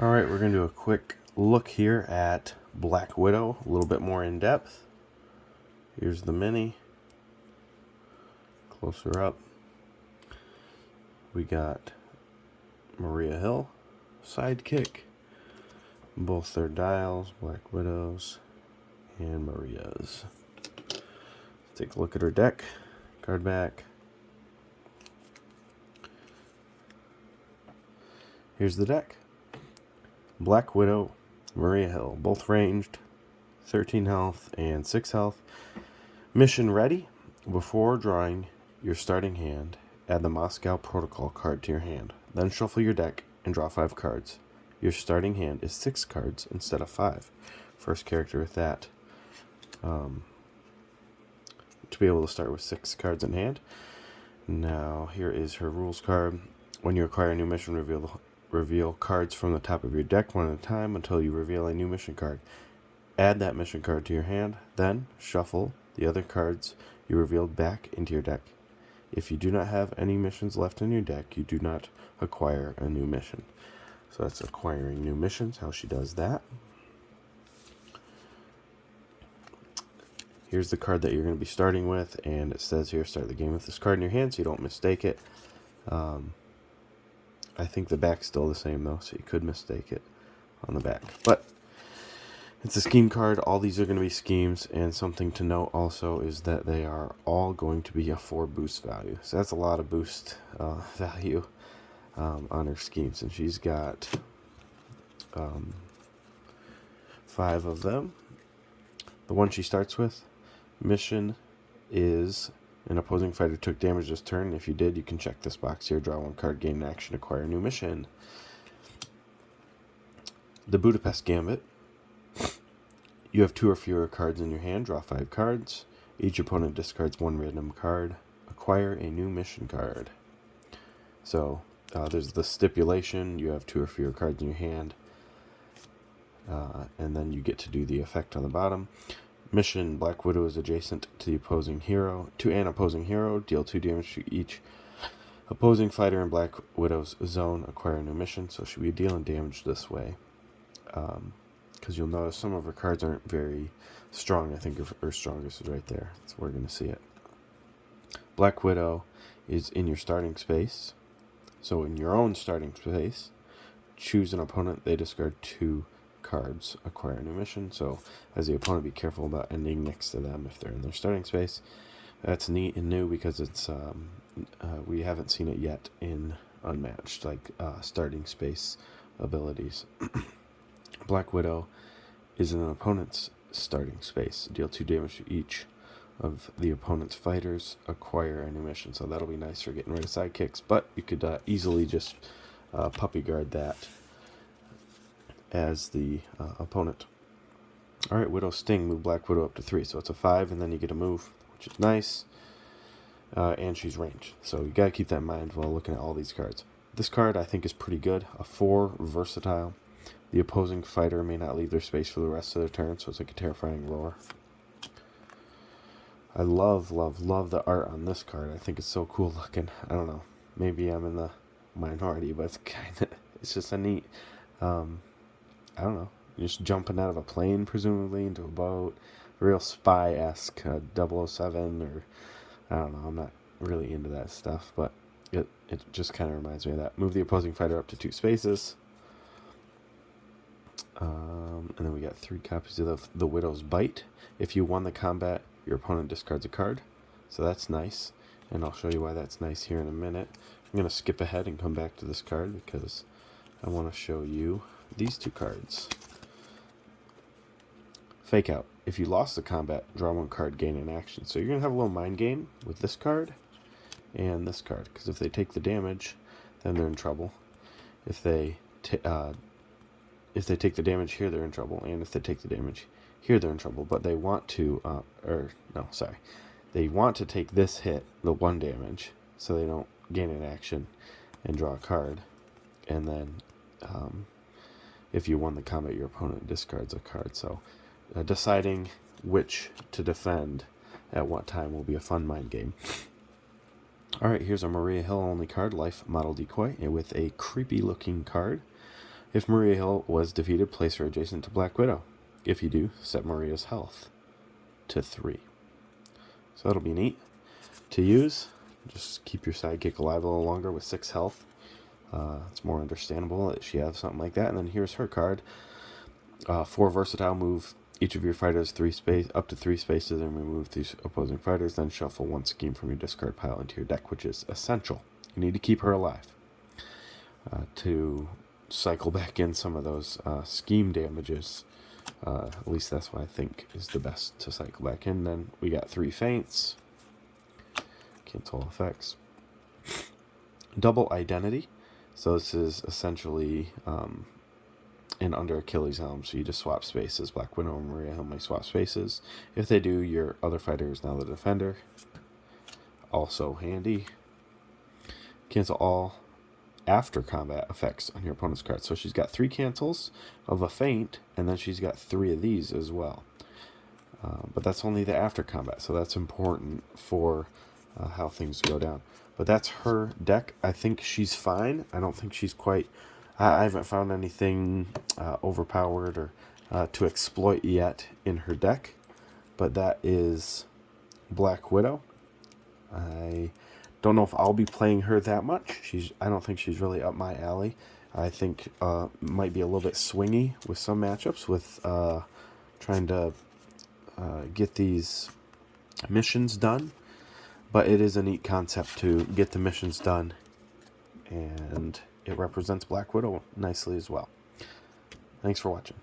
Alright, we're going to do a quick look here at Black Widow, a little bit more in depth. Here's the mini. Closer up. We got Maria Hill, sidekick. Both their dials, Black Widow's and Maria's. Let's take a look at her deck. Card back. Here's the deck. Black Widow, Maria Hill, both ranged, 13 health and 6 health. Mission ready. Before drawing your starting hand, add the Moscow Protocol card to your hand. Then shuffle your deck and draw 5 cards. Your starting hand is 6 cards instead of 5. First character with that. To be able to start with 6 cards in hand. Now, here is her rules card. When you acquire a new mission, reveal cards from the top of your deck one at a time until you reveal a new mission card. Add that mission card to your hand, then shuffle the other cards you revealed back into your deck. If you do not have any missions left in your deck, you do not acquire a new mission. So that's acquiring new missions, how she does that. Here's the card that you're going to be starting with, and it says here, start the game with this card in your hand so you don't mistake it. I think the back's still the same though, so you could mistake it on the back. But it's a scheme card. All these are going to be schemes, and something to note also is that they are all going to be a 4 boost value. So that's a lot of boost value on her schemes, and she's got 5 of them. The one she starts with, mission is an opposing fighter took damage this turn. If you did, you can check this box here, draw 1 card, gain an action, acquire a new mission. The Budapest Gambit. You have 2 or fewer cards in your hand, draw 5 cards. Each opponent discards 1 random card. Acquire a new mission card. So, there's the stipulation, you have 2 or fewer cards in your hand. And then you get to do the effect on the bottom. Mission, Black Widow is adjacent to the opposing hero. To an opposing hero, deal 2 damage to each opposing fighter in Black Widow's zone. Acquire a new mission, so she'll be dealing damage this way. Because you'll notice some of her cards aren't very strong. I think her strongest is right there. That's where we're going to see it. Black Widow is in your starting space. So in your own starting space, choose an opponent. They discard 2 cards, acquire a new mission. So as the opponent, be careful about ending next to them if they're in their starting space. That's neat and new because it's we haven't seen it yet in Unmatched, like starting space abilities. Black Widow is in an opponent's starting space. Deal 2 damage to each of the opponent's fighters, acquire a new mission. So that'll be nice for getting rid of sidekicks, but you could easily just puppy guard that as the opponent. Alright, Widow Sting, move Black Widow up to 3. So it's a 5, and then you get a move, which is nice. And she's ranged. So you gotta keep that in mind while looking at all these cards. This card I think is pretty good. A 4, versatile. The opposing fighter may not leave their space for the rest of their turn, so it's like a terrifying roar. I love, love, love the art on this card. I think it's so cool looking. I don't know. Maybe I'm in the minority, but it's just a neat, I don't know. You're just jumping out of a plane, presumably, into a boat. Real spy-esque, 007, or I don't know. I'm not really into that stuff, but it just kind of reminds me of that. Move the opposing fighter up to 2 spaces. And then we got 3 copies of the Widow's Bite. If you won the combat, your opponent discards a card. So that's nice. And I'll show you why that's nice here in a minute. I'm going to skip ahead and come back to this card because I want to show you these 2 cards. Fake Out. If you lost the combat, draw 1 card, gain an action. So you're going to have a little mind game with this card and this card. Because if they take the damage, then they're in trouble. If they take the damage here, they're in trouble. And if they take the damage here, they're in trouble. But they want to, they want to take this hit, the 1 damage, so they don't gain an action and draw a card. And then, if you won the combat, your opponent discards a card. So, deciding which to defend at what time will be a fun mind game. Alright, here's a Maria Hill only card, Life Model Decoy, with a creepy looking card. If Maria Hill was defeated, place her adjacent to Black Widow. If you do, set Maria's health to 3. So that'll be neat to use. Just keep your sidekick alive a little longer with 6 health. It's more understandable that she has something like that. And then here's her card. 4 versatile, move each of your fighters up to 3 spaces and remove these opposing fighters. Then shuffle 1 scheme from your discard pile into your deck, which is essential. You need to keep her alive to cycle back in some of those scheme damages. At least that's what I think is the best to cycle back in. Then we got 3 feints. Cancel effects. Double identity. So this is essentially an under Achilles helm. So you just swap spaces. Black Widow and Maria Hill may swap spaces. If they do, your other fighter is now the defender. Also handy. Cancel all after combat effects on your opponent's card. So she's got 3 cancels of a feint, and then she's got 3 of these as well. But that's only the after combat, so that's important for how things go down. But that's her deck. I think she's fine. I don't think she's quite... I haven't found anything overpowered or to exploit yet in her deck. But that is Black Widow. I don't know if I'll be playing her that much. I don't think she's really up my alley. I think might be a little bit swingy with some matchups with trying to get these missions done. But it is a neat concept to get the missions done, and it represents Black Widow nicely as well. Thanks for watching.